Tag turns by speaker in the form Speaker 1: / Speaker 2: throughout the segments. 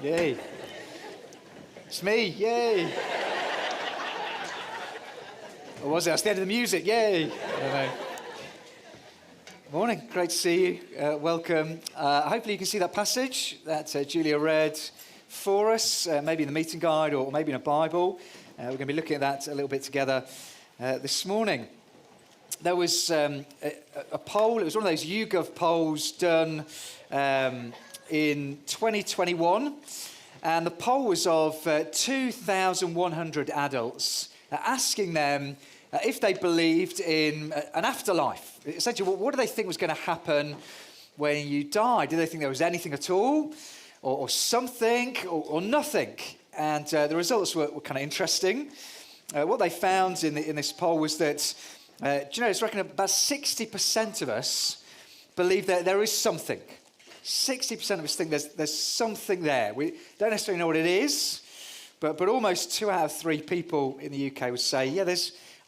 Speaker 1: Yay. It's me, yay. Or was it? That's the end of the music, yay. I don't know. Morning, great to see you. Welcome. Hopefully you can see that passage that Julia read for us, maybe in the meeting guide or maybe in a Bible. We're going to be looking at that a little bit together this morning. There was a poll. It was one of those YouGov polls done in 2021. And the poll was of 2,100 adults, asking them if they believed in an afterlife. Essentially, what do they think was going to happen when you die? Do they think there was anything at all, or something, or nothing? And the results were kind of interesting. What they found in this poll was that, it's reckoned about 60% of us believe that there is something. 60% of us think there's something there. We don't necessarily know what it is, but almost 2 out of 3 people in the UK would say, yeah,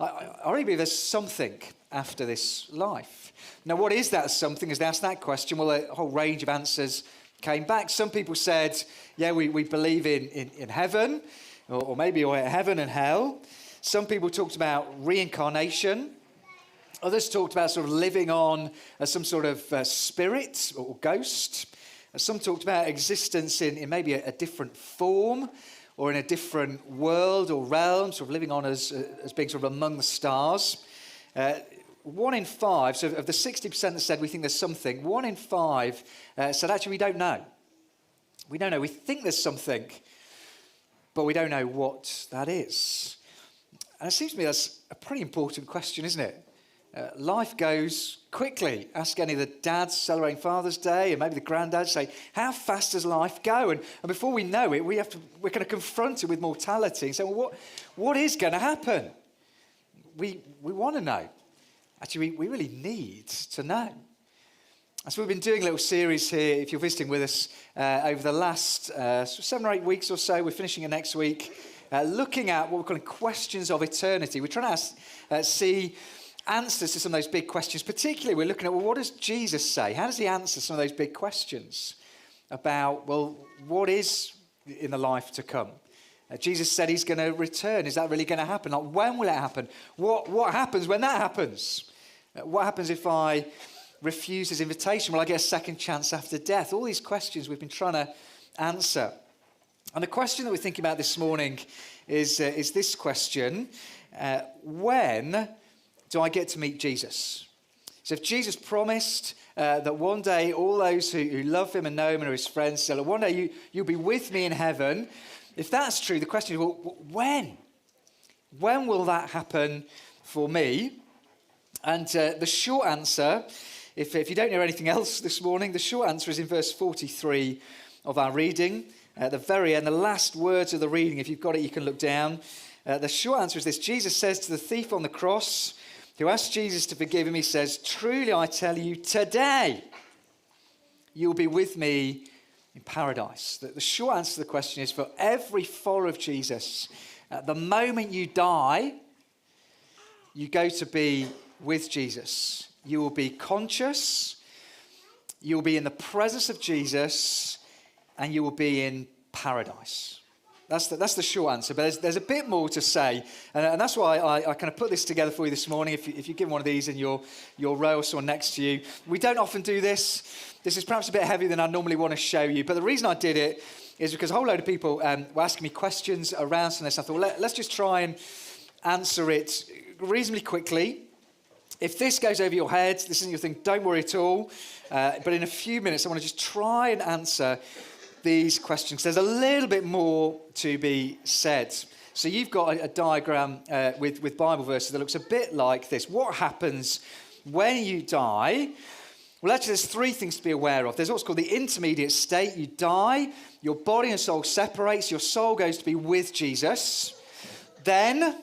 Speaker 1: I really believe there's something after this life. Now, what is that something? As they asked that question, well, a whole range of answers came back. Some people said, yeah, we believe in heaven, or maybe heaven and hell. Some people talked about reincarnation. Others talked about sort of living on as some sort of spirit or ghost. Some talked about existence in maybe a different form or in a different world or realm, sort of living on as being sort of among the stars. 1 in 5, so of the 60% that said we think there's something, 1 in 5 said actually we don't know. We don't know. We think there's something, but we don't know what that is. And it seems to me that's a pretty important question, isn't it? Life goes quickly. Ask any of the dads celebrating Father's Day, and maybe the granddads, say, how fast does life go? And before we know it, we're kind of confronted with mortality and say, well, what is going to happen? We want to know. Actually, we really need to know. And so we've been doing a little series here, if you're visiting with us, over the last 7 or 8 weeks or so. We're finishing it next week, looking at what we're calling questions of eternity. We're trying to see answers to some of those big questions. Particularly, we're looking at, well, what does Jesus say? How does he answer some of those big questions about, well, what is in the life to come? Jesus said he's going to return. Is that really going to happen? Like, when will it happen? What happens when that happens? What happens if I refuse his invitation? Will I get a second chance after death? All these questions we've been trying to answer. And the question that we're thinking about this morning is this question: when do I get to meet Jesus? So if Jesus promised that one day all those who love him and know him and are his friends, so one day you'll be with me in heaven. If that's true, the question is, well, when? When will that happen for me? And the short answer, if you don't hear anything else this morning, the short answer is in verse 43 of our reading. At the very end, the last words of the reading, if you've got it, you can look down. The short answer is this: Jesus says to the thief on the cross, who asked Jesus to forgive him, he says, truly I tell you, today you'll be with me in paradise. The short answer to the question is, for every follower of Jesus, at the moment you die, you go to be with Jesus. You will be conscious, you will be in the presence of Jesus, and you will be in paradise. That's the short answer, but there's a bit more to say, and that's why I kind of put this together for you this morning. If you give one of these in your row or someone next to you, we don't often do this. This is perhaps a bit heavier than I normally want to show you, but the reason I did it is because a whole load of people were asking me questions around some of this. I thought, well, let's just try and answer it reasonably quickly. If this goes over your head, this isn't your thing, don't worry at all. But in a few minutes, I want to just try and answer these questions. There's a little bit more to be said. So you've got a diagram with Bible verses that looks a bit like this. What happens when you die? Well, actually, there's 3 things to be aware of. There's what's called the intermediate state. You die, your body and soul separates, your soul goes to be with Jesus. Then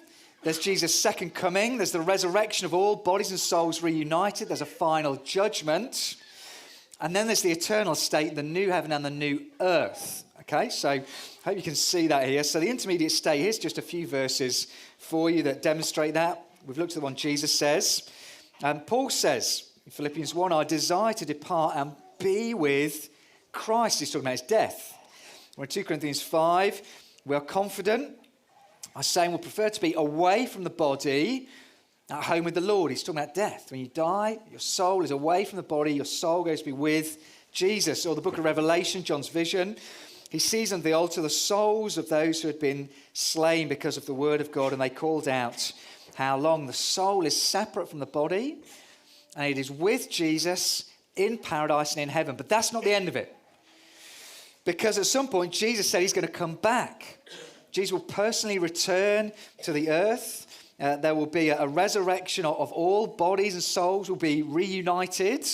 Speaker 1: there's Jesus' second coming. There's the resurrection of all bodies and souls reunited. There's a final judgment. And then there's the eternal state, the new heaven and the new earth. Okay, so I hope you can see that here. So the intermediate state, here's just a few verses for you that demonstrate that. We've looked at the one Jesus says. And Paul says in Philippians 1, I desire to depart and be with Christ. He's talking about his death. We're in 2 Corinthians 5. We are confident. I'm saying we'll prefer to be away from the body, at home with the Lord. He's talking about death. When you die, your soul is away from the body. Your soul goes to be with Jesus. Or the book of Revelation, John's vision. He sees on the altar the souls of those who had been slain because of the word of God, and they called out, how long? The soul is separate from the body, and it is with Jesus in paradise and in heaven. But that's not the end of it. Because at some point, Jesus said he's going to come back. Jesus will personally return to the earth. There will be a resurrection of all bodies, and souls will be reunited.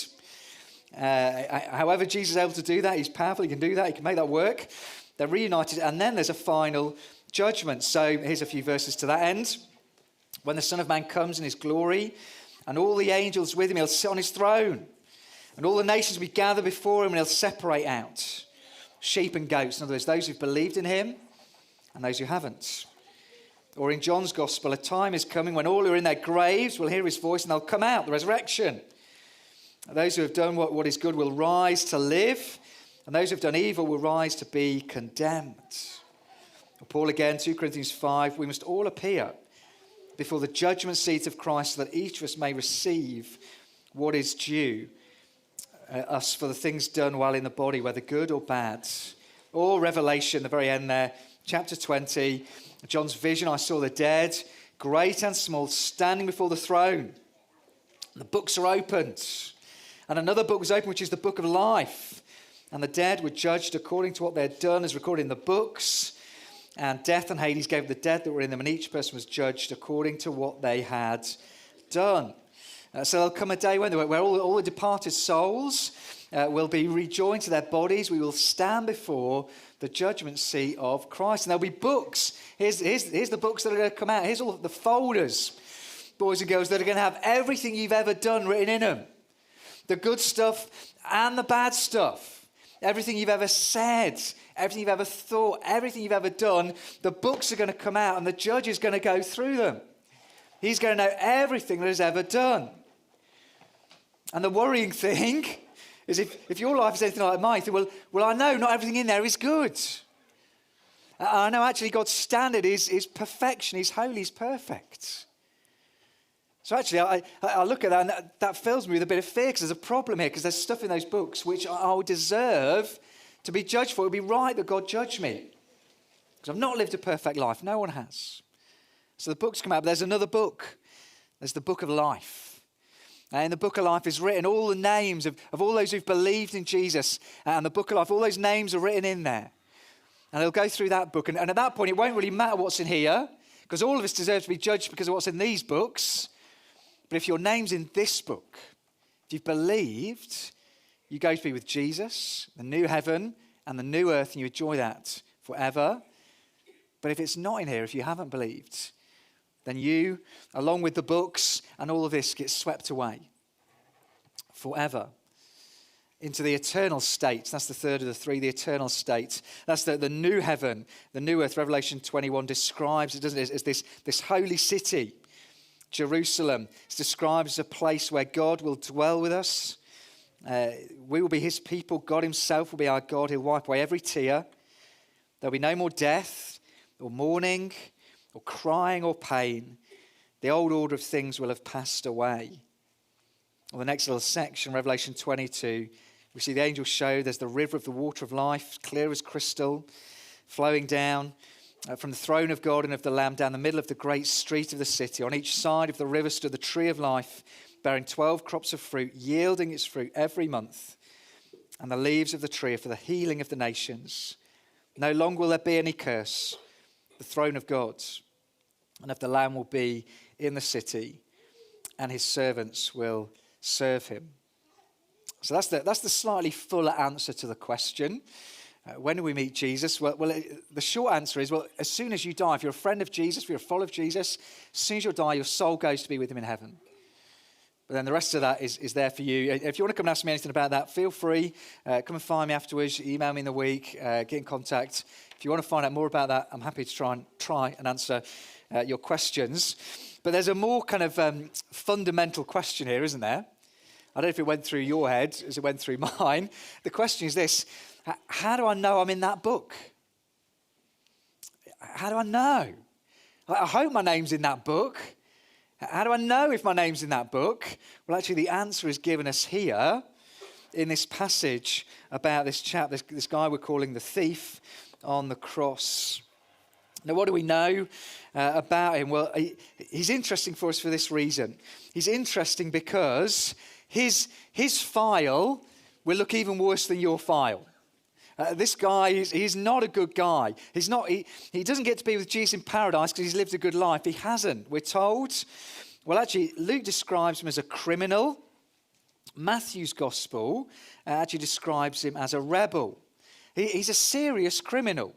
Speaker 1: However Jesus is able to do that, he's powerful, he can do that, he can make that work. They're reunited, and then there's a final judgment. So here's a few verses to that end. When the Son of Man comes in his glory, and all the angels with him, he'll sit on his throne. And all the nations will be gathered before him, and he'll separate out sheep and goats. In other words, those who've believed in him and those who haven't. Or in John's gospel, a time is coming when all who are in their graves will hear his voice, and they'll come out, the resurrection. Those who have done what is good will rise to live, and those who have done evil will rise to be condemned. Paul again, 2 Corinthians 5, we must all appear before the judgment seat of Christ, so that each of us may receive what is due us for the things done while in the body, whether good or bad. Or Revelation, the very end there, chapter 20, John's vision, I saw the dead, great and small, standing before the throne. The books are opened. And another book was opened, which is the book of life. And the dead were judged according to what they had done, as recorded in the books. And death and Hades gave the dead that were in them, and each person was judged according to what they had done. So there'll come a day where all the departed souls will be rejoined to their bodies. We will stand before the judgment seat of Christ. And there'll be books. Here's the books that are going to come out. Here's all the folders, boys and girls, that are going to have everything you've ever done written in them. The good stuff and the bad stuff. Everything you've ever said, everything you've ever thought, everything you've ever done, the books are going to come out, and the judge is going to go through them. He's going to know everything that he's ever done. And the worrying thing is if your life is anything like mine, you think, well, I know not everything in there is good. I know actually God's standard is perfection. He's holy, he's perfect. So actually, I look at that, and that fills me with a bit of fear, because there's a problem here, because there's stuff in those books which I would deserve to be judged for. It would be right that God judge me, because I've not lived a perfect life. No one has. So the books come out, but there's another book. There's the book of life. And in the book of life is written all the names of all those who've believed in Jesus. And the book of life, all those names are written in there. And they'll go through that book. And at that point, it won't really matter what's in here, because all of us deserve to be judged because of what's in these books. But if your name's in this book, if you've believed, you go to be with Jesus, the new heaven and the new earth, and you enjoy that forever. But if it's not in here, if you haven't believed, then you, along with the books and all of this, get swept away forever into the eternal state. That's the third of the three, the eternal state. That's the new heaven, the new earth. Revelation 21 describes it, doesn't it, as this holy city. Jerusalem is described as a place where God will dwell with us. We will be his people. God himself will be our God. He'll wipe away every tear. There'll be no more death or mourning or crying or pain. The old order of things will have passed away. On the next little section, Revelation 22, we see the angel show there's the river of the water of life, clear as crystal, flowing down from the throne of God and of the Lamb down the middle of the great street of the city. On each side of the river stood the tree of life, bearing 12 crops of fruit, yielding its fruit every month. And the leaves of the tree are for the healing of the nations. No longer will there be any curse. The throne of God and of the Lamb will be in the city, and his servants will serve him. So that's the slightly fuller answer to the question. When do we meet Jesus? Well, the short answer is, as soon as you die. If you're a friend of Jesus, if you're a follower of Jesus, as soon as you die, your soul goes to be with him in heaven. But then the rest of that is there for you. If you want to come and ask me anything about that, feel free. Come and find me afterwards. Email me in the week. Get in contact. If you want to find out more about that, I'm happy to try and answer your questions. But there's a more kind of fundamental question here, isn't there? I don't know if it went through your head as it went through mine. The question is this: how do I know I'm in that book? How do I know? I hope my name's in that book. How do I know if my name's in that book? Well, actually, the answer is given us here in this passage about this chap, this guy we're calling the thief on the cross. Now, what do we know about him? Well, he's interesting for us for this reason. He's interesting because his file will look even worse than your file. This guy, he's not a good guy. He doesn't get to be with Jesus in paradise because he's lived a good life. He hasn't, we're told. Well, actually, Luke describes him as a criminal. Matthew's gospel actually describes him as a rebel. He's a serious criminal.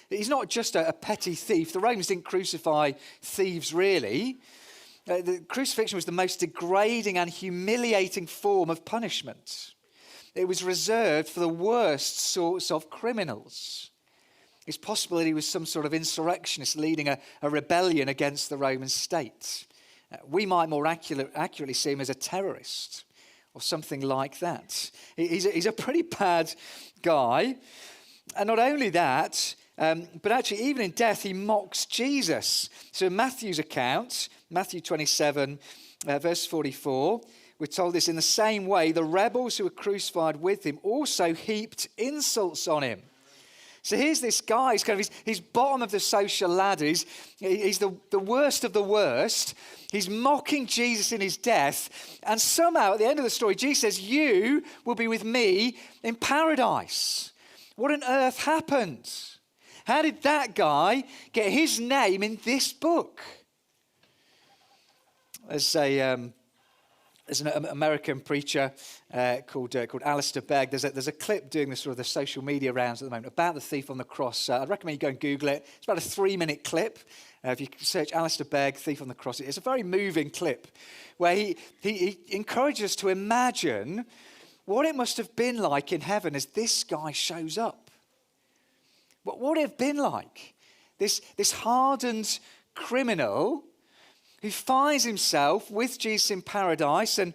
Speaker 1: He's not just a petty thief. The Romans didn't crucify thieves, really. The crucifixion was the most degrading and humiliating form of punishment. It was reserved for the worst sorts of criminals. It's possible that he was some sort of insurrectionist leading a rebellion against the Roman state. We might more accurately see him as a terrorist or something like that. He's a pretty bad guy. And not only that, but actually even in death he mocks Jesus. So in Matthew's account, Matthew 27, verse 44, we're told this: in the same way, the rebels who were crucified with him also heaped insults on him. So here's this guy, he's bottom of the social ladder. He's the worst of the worst. He's mocking Jesus in his death. And somehow at the end of the story, Jesus says, you will be with me in paradise. What on earth happened? How did that guy get his name in this book? There's an American preacher called Alistair Begg. There's a clip doing the sort of the social media rounds at the moment about the thief on the cross. I'd recommend you go and Google it. It's about a 3-minute clip. If you search Alistair Begg, thief on the cross, it's a very moving clip where he encourages us to imagine what it must have been like in heaven as this guy shows up. What would it have been like? This hardened criminal who finds himself with Jesus in paradise, and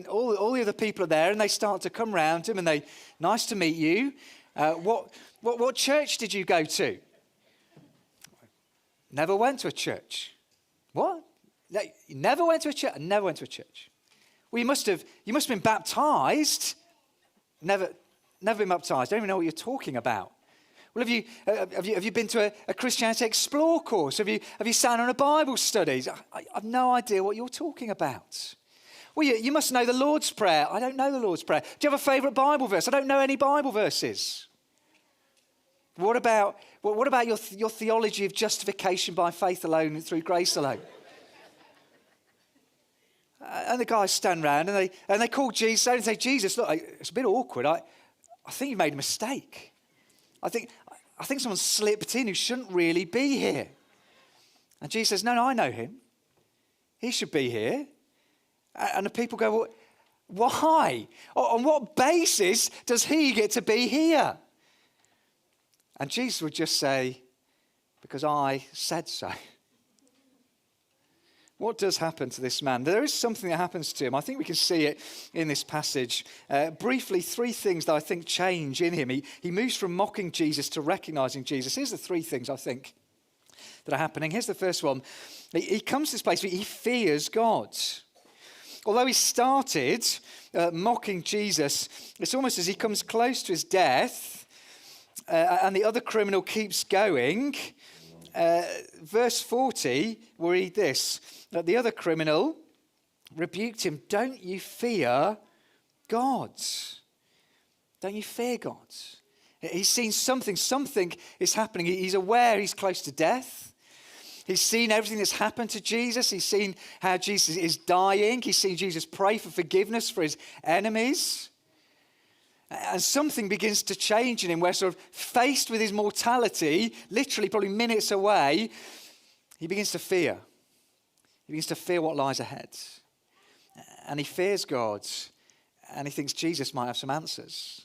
Speaker 1: all the other people are there, and they start to come round him, and they, nice to meet you. What church did you go to? Never went to a church. What? No, you never went to a church? I never went to a church. Well, you must have been baptized. Never been baptized. I don't even know what you're talking about. Well, have you been to a Christianity Explore course? Have you sat on a Bible study? I have no idea what you're talking about. Well, you must know the Lord's Prayer. I don't know the Lord's Prayer. Do you have a favourite Bible verse? I don't know any Bible verses. What about your theology of justification by faith alone and through grace alone? And the guys stand round and they call Jesus and say, Jesus, look, it's a bit awkward. I think you made a mistake. I think someone slipped in who shouldn't really be here. And Jesus says, no, I know him. He should be here. And the people go, well, why? On what basis does he get to be here? And Jesus would just say, because I said so. What does happen to this man? There is something that happens to him. I think we can see it in this passage. Briefly, 3 things that I think change in him. He moves from mocking Jesus to recognizing Jesus. Here's the 3 things I think that are happening. Here's the first one. He comes to this place where he fears God. Although he started mocking Jesus, it's almost as he comes close to his death and the other criminal keeps going. Verse 40, we'll read this. That the other criminal rebuked him, don't you fear God? Don't you fear God? He's seen something is happening. He's aware he's close to death. He's seen everything that's happened to Jesus. He's seen how Jesus is dying. He's seen Jesus pray for forgiveness for his enemies. And something begins to change in him where sort of faced with his mortality, literally probably minutes away, he begins to fear. He begins to fear what lies ahead. And he fears God. And he thinks Jesus might have some answers.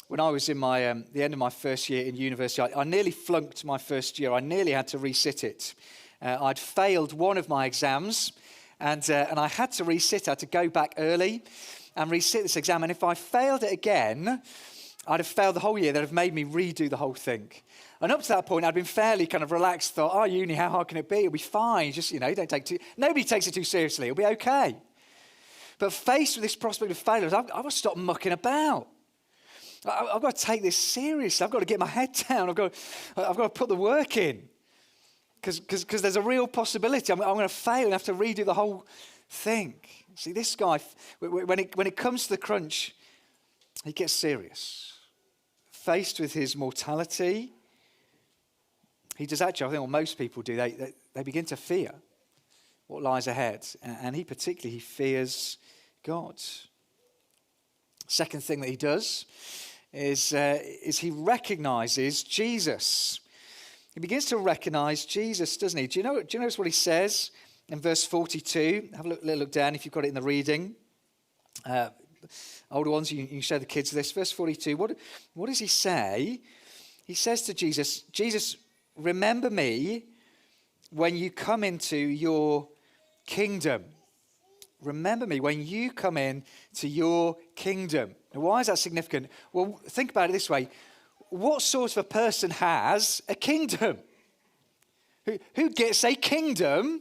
Speaker 1: When I was in the end of my first year in university, I nearly flunked my first year. I nearly had to resit it. I'd failed one of my exams. And I had to resit. I had to go back early and resit this exam. And if I failed it again, I'd have failed the whole year. They'd have made me redo the whole thing. And up to that point, I'd been fairly kind of relaxed, thought, oh, uni, how hard can it be? It'll be fine. Just, nobody takes it too seriously. It'll be okay. But faced with this prospect of failure, I've got to stop mucking about. I've got to take this seriously. I've got to get my head down. I've got to put the work in. Because there's a real possibility I'm going to fail and have to redo the whole thing. See, this guy, when it comes to the crunch, he gets serious. Faced with his mortality, he does actually, I think what most people do, they begin to fear what lies ahead. And he particularly, he fears God. Second thing that he does is he recognizes Jesus. He begins to recognize Jesus, doesn't he? Do you notice what he says in verse 42? Have a little look down if you've got it in the reading. Older ones, you can show the kids this. Verse 42, what does he say? He says to Jesus, Jesus, remember me when you come into your kingdom. Remember me when you come into your kingdom. Now, why is that significant? Well, think about it this way. What sort of a person has a kingdom? Who gets a kingdom?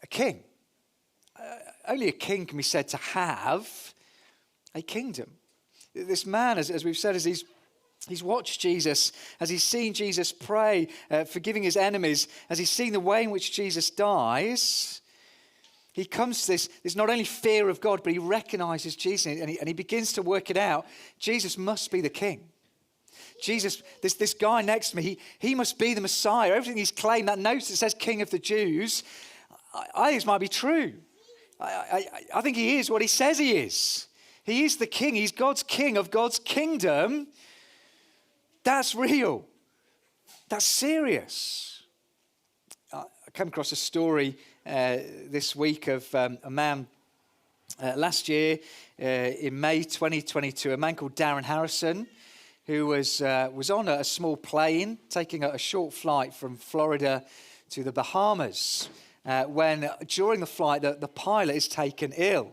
Speaker 1: A king. Only a king can be said to have a kingdom. This man, as we've said, as he's watched Jesus, as he's seen Jesus pray, forgiving his enemies, as he's seen the way in which Jesus dies, he comes to this not only fear of God, but he recognizes Jesus and he begins to work it out. Jesus must be the king. Jesus, this guy next to me, he must be the Messiah. Everything he's claimed, that note that says King of the Jews, I think this might be true. I think he is what he says he is. He is the king. He's God's king of God's kingdom. That's real. That's serious. I came across a story this week of a man last year in May 2022, a man called Darren Harrison, who was on a small plane taking a short flight from Florida to the Bahamas when during the flight the pilot is taken ill.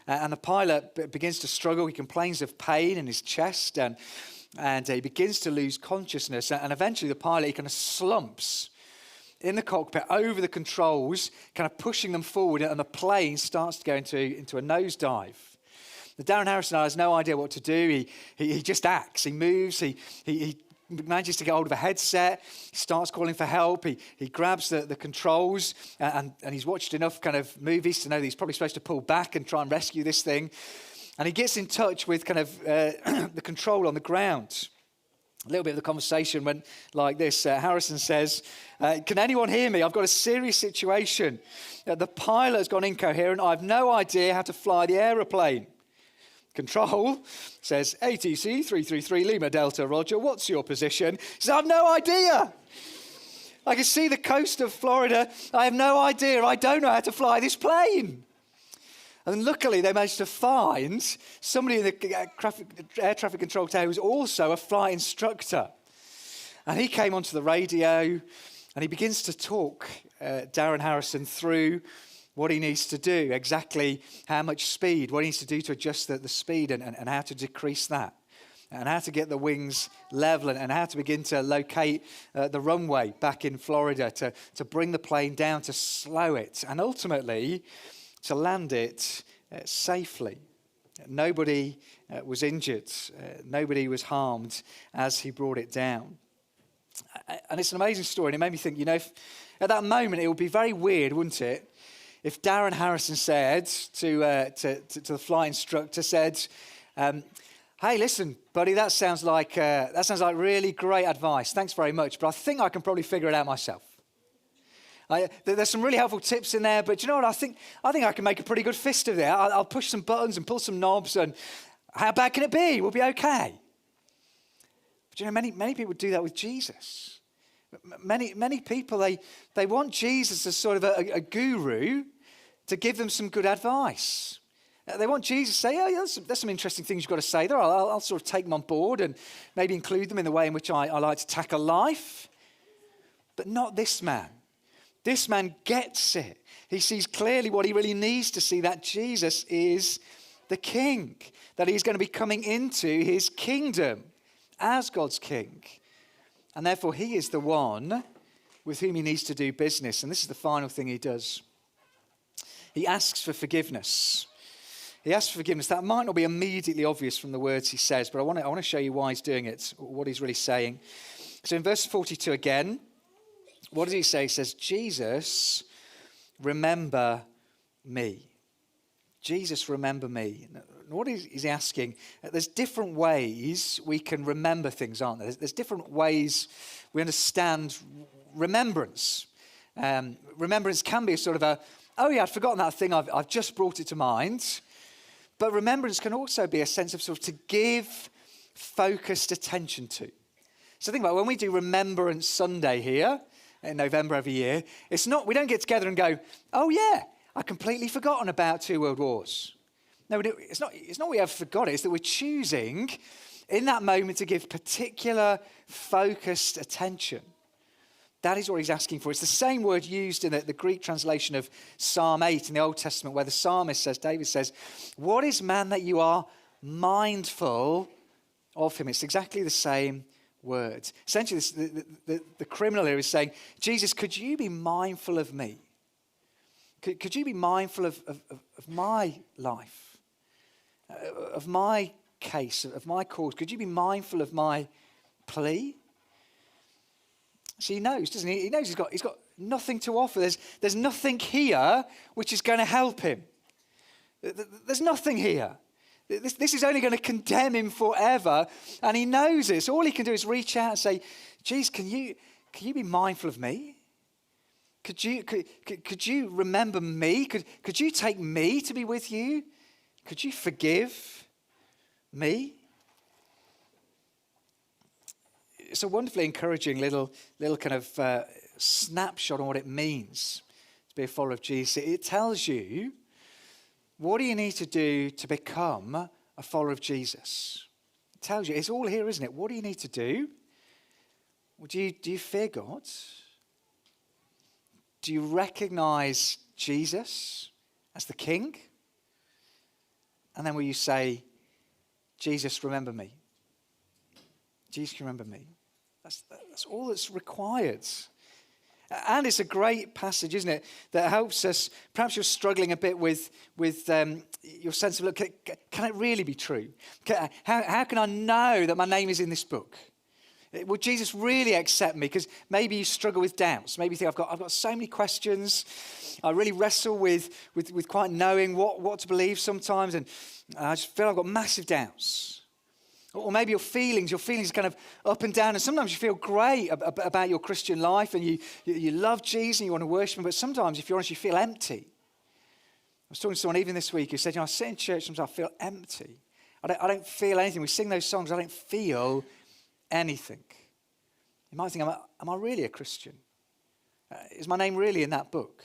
Speaker 1: And the pilot begins to struggle. He complains of pain in his chest and he begins to lose consciousness. And eventually the pilot, he kind of slumps in the cockpit over the controls, kind of pushing them forward, and the plane starts to go into a nosedive. The Darren Harrison has no idea what to do. He just acts. He moves. He manages to get hold of a headset. He starts calling for help. He grabs the controls, and he's watched enough kind of movies to know that he's probably supposed to pull back and try and rescue this thing. And he gets in touch with kind of the control on the ground. A little bit of the conversation went like this. Harrison says, can anyone hear me? I've got a serious situation. The pilot has gone incoherent. I have no idea how to fly the aeroplane. Control says, ATC 333 Lima Delta, Roger, what's your position? He says, I have no idea. I can see the coast of Florida. I have no idea. I don't know how to fly this plane. And luckily, they managed to find somebody in the air traffic control tower who was also a flight instructor. And he came onto the radio and he begins to talk Darren Harrison through what he needs to do, exactly how much speed, what he needs to do to adjust the speed and how to decrease that, and how to get the wings level and how to begin to locate the runway back in Florida to bring the plane down, to slow it, and ultimately to land it safely. Nobody was injured. Nobody was harmed as he brought it down. And it's an amazing story. And it made me think, if, at that moment, it would be very weird, wouldn't it, if Darren Harrison said to the flight instructor, hey, listen, buddy, that sounds like really great advice. Thanks very much. But I think I can probably figure it out myself. There's some really helpful tips in there, but you know what? I think I can make a pretty good fist of it. I'll push some buttons and pull some knobs, and how bad can it be? We'll be okay. But many people do that with Jesus. Many people, they want Jesus as sort of a guru to give them some good advice. They want Jesus to say, there's some interesting things you've got to say there. I'll sort of take them on board and maybe include them in the way in which I like to tackle life. But not this man. This man gets it. He sees clearly what he really needs to see, that Jesus is the king, that he's going to be coming into his kingdom as God's king. And therefore, he is the one with whom he needs to do business. And this is the final thing he does. He asks for forgiveness. He asks for forgiveness. That might not be immediately obvious from the words he says, but I want to show you why he's doing it, what he's really saying. So in verse 42 again, what does he say? He says, Jesus, remember me. Jesus, remember me. What is he asking? There's different ways we can remember things, aren't there? There's different ways we understand remembrance. Remembrance can be a sort of a, oh yeah, I'd forgotten that thing, I've just brought it to mind. But remembrance can also be a sense of sort of to give focused attention to. So think about it, when we do Remembrance Sunday here in November every year, it's not, we don't get together and go, oh yeah, I've completely forgotten about 2 world wars. No, it's not we have forgot it, it's that we're choosing in that moment to give particular focused attention. That is what he's asking for. It's the same word used in the Greek translation of Psalm 8 in the Old Testament, where the psalmist says, David says, what is man that you are mindful of him? It's exactly the same word. Essentially, the criminal here is saying, Jesus, could you be mindful of me? Could you be mindful of my life, of my case, of my cause? Could you be mindful of my plea? So he knows, doesn't he? He knows he's got nothing to offer. There's nothing here which is going to help him. There's nothing here. This is only going to condemn him forever, and he knows it. So all he can do is reach out and say, "Geez, can you be mindful of me? Could you remember me? Could you take me to be with you? Could you forgive me?" It's a wonderfully encouraging little kind of snapshot on what it means to be a follower of Jesus. It tells you, what do you need to do to become a follower of Jesus? It tells you, it's all here, isn't it? What do you need to do? Well, do you fear God? Do you recognize Jesus as the King? And then will you say, Jesus, remember me? Jesus, remember me? That's all that's required. And it's a great passage, isn't it, that helps us. Perhaps you're struggling a bit with your sense of, look, can it really be true? How can I know that my name is in this book? Will Jesus really accept me? Because maybe you struggle with doubts. Maybe you think, I've got so many questions. I really wrestle with quite knowing what to believe sometimes. And I just feel I've got massive doubts. Or maybe your feelings are kind of up and down. And sometimes you feel great about your Christian life and you love Jesus and you want to worship him. But sometimes, if you're honest, you feel empty. I was talking to someone even this week who said, I sit in church, sometimes I feel empty. I don't feel anything. We sing those songs, I don't feel anything. You might think, am I really a Christian? Is my name really in that book?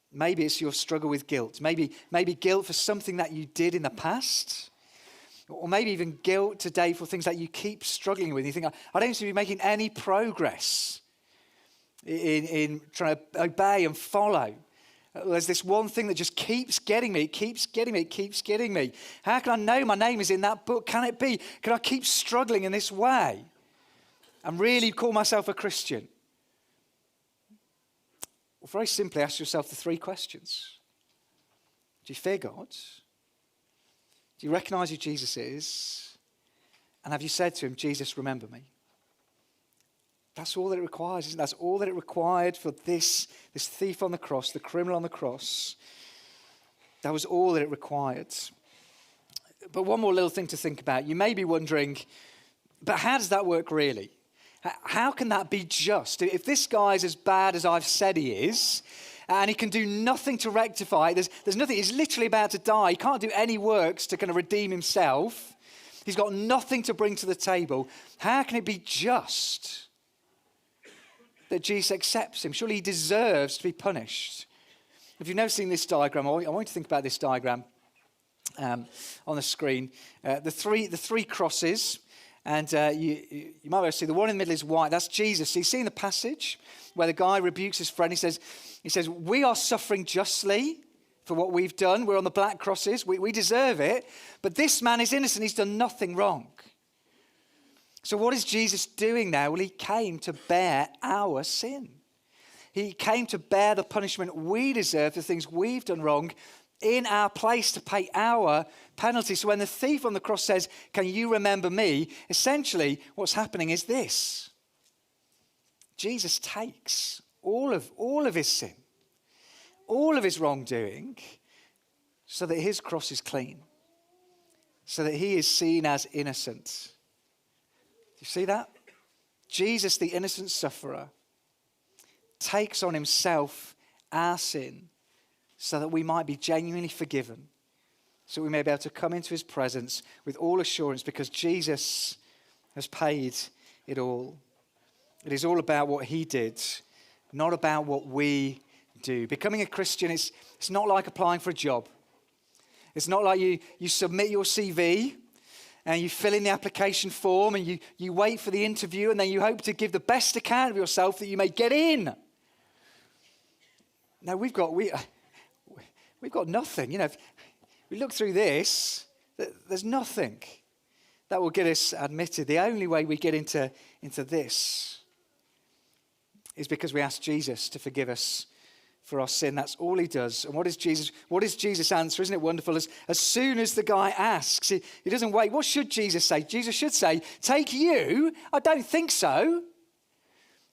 Speaker 1: Maybe it's your struggle with guilt. Maybe guilt for something that you did in the past. Or maybe even guilt today for things that you keep struggling with. You think, I don't seem to be making any progress in trying to obey and follow. There's this one thing that just keeps getting me, keeps getting me. How can I know my name is in that book? Can it be? Can I keep struggling in this way and really call myself a Christian? Well, very simply, ask yourself the 3 questions. Do you fear God? Do you recognize who Jesus is? And have you said to him, Jesus, remember me? That's all that it requires, isn't it? That's all that it required for this thief on the cross, the criminal on the cross. That was all that it required. But one more little thing to think about. You may be wondering, but how does that work really? How can that be just? If this guy's as bad as I've said he is, and he can do nothing to rectify it, there's nothing, he's literally about to die. He can't do any works to kind of redeem himself. He's got nothing to bring to the table. How can it be just that Jesus accepts him? Surely he deserves to be punished. If you've never seen this diagram, I want you to think about this diagram on the screen. The three crosses, And you might be able to see the one in the middle is white. That's Jesus. So you see in the passage where the guy rebukes his friend. He says, we are suffering justly for what we've done. We're on the black crosses. We deserve it. But this man is innocent. He's done nothing wrong. So what is Jesus doing now? Well, he came to bear our sin. He came to bear the punishment we deserve, the things we've done wrong, in our place to pay our penalty. So when the thief on the cross says, can you remember me? Essentially, what's happening is this. Jesus takes all of his sin, all of his wrongdoing, so that his cross is clean, so that he is seen as innocent. Do you see that? Jesus, the innocent sufferer, takes on himself our sin so that we might be genuinely forgiven, so we may be able to come into his presence with all assurance because Jesus has paid it all. It is all about what he did, not about what we do. Becoming a Christian, it's not like applying for a job. It's not like you submit your CV and you fill in the application form and you wait for the interview and then you hope to give the best account of yourself that you may get in. No, we've got nothing. You know, if we look through this, there's nothing that will get us admitted. The only way we get into this is because we ask Jesus to forgive us for our sin. That's all he does. And what is Jesus' answer? Isn't it wonderful? As soon as the guy asks, he doesn't wait. What should Jesus say? Jesus should say, take you? I don't think so.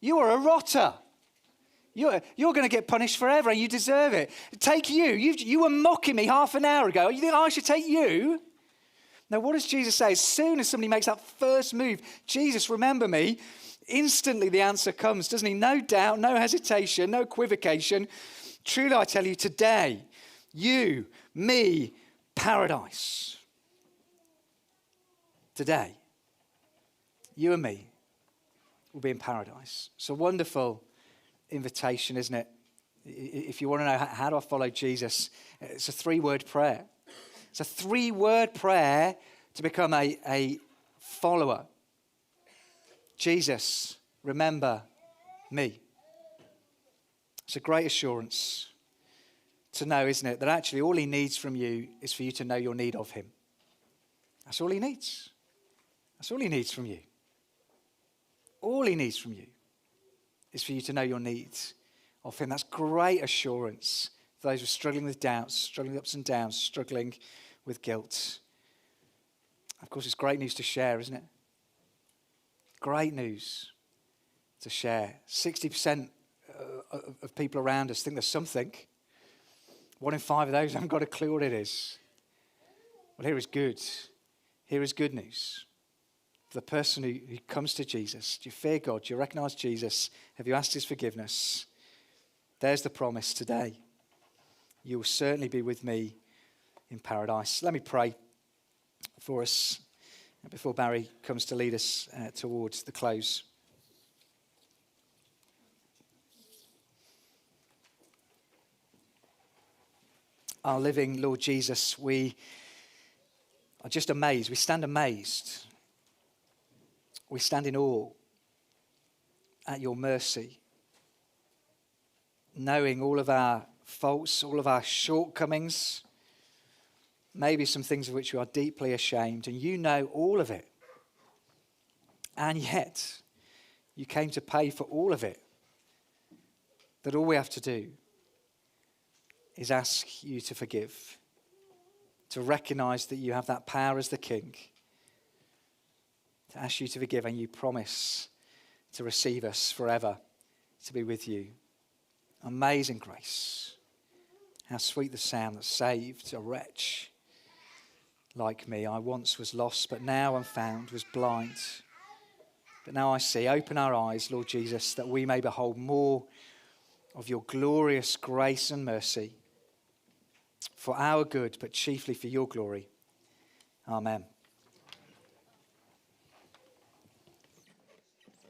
Speaker 1: You are a rotter. You're going to get punished forever and you deserve it. Take you. You were mocking me half an hour ago. You think I should take you? Now, what does Jesus say? As soon as somebody makes that first move, Jesus, remember me, instantly the answer comes, doesn't he? No doubt, no hesitation, no equivocation. Truly, I tell you, today, you, me, paradise. Today, you and me will be in paradise. It's a wonderful invitation, isn't it? If you want to know how do I follow Jesus, it's a 3-word prayer. It's a 3-word prayer to become a follower. Jesus, remember me. It's a great assurance to know, isn't it, that actually all he needs from you is for you to know your need of him. That's all he needs. That's all he needs from you. All he needs from you is for you to know your needs of him. That's great assurance for those who are struggling with doubts, struggling with ups and downs, struggling with guilt. Of course, it's great news to share, isn't it? Great news to share. 60% of people around us think there's something. 1 in 5 of those haven't got a clue what it is. Well, here is good. Here is good news. For the person who comes to Jesus, do you fear God? Do you recognize Jesus? Have you asked his forgiveness? There's the promise today. You will certainly be with me in paradise. Let me pray for us before Barry comes to lead us towards the close. Our living Lord Jesus, we are just amazed. We stand amazed. We stand in awe at your mercy, knowing all of our faults, all of our shortcomings, maybe some things of which we are deeply ashamed, and you know all of it. And yet, you came to pay for all of it. That all we have to do is ask you to forgive, to recognize that you have that power as the King, to ask you to forgive, and you promise to receive us forever, to be with you. Amazing grace. How sweet the sound that saved a wretch like me. I once was lost, but now I'm found, was blind, but now I see. Open our eyes, Lord Jesus, that we may behold more of your glorious grace and mercy for our good, but chiefly for your glory. Amen.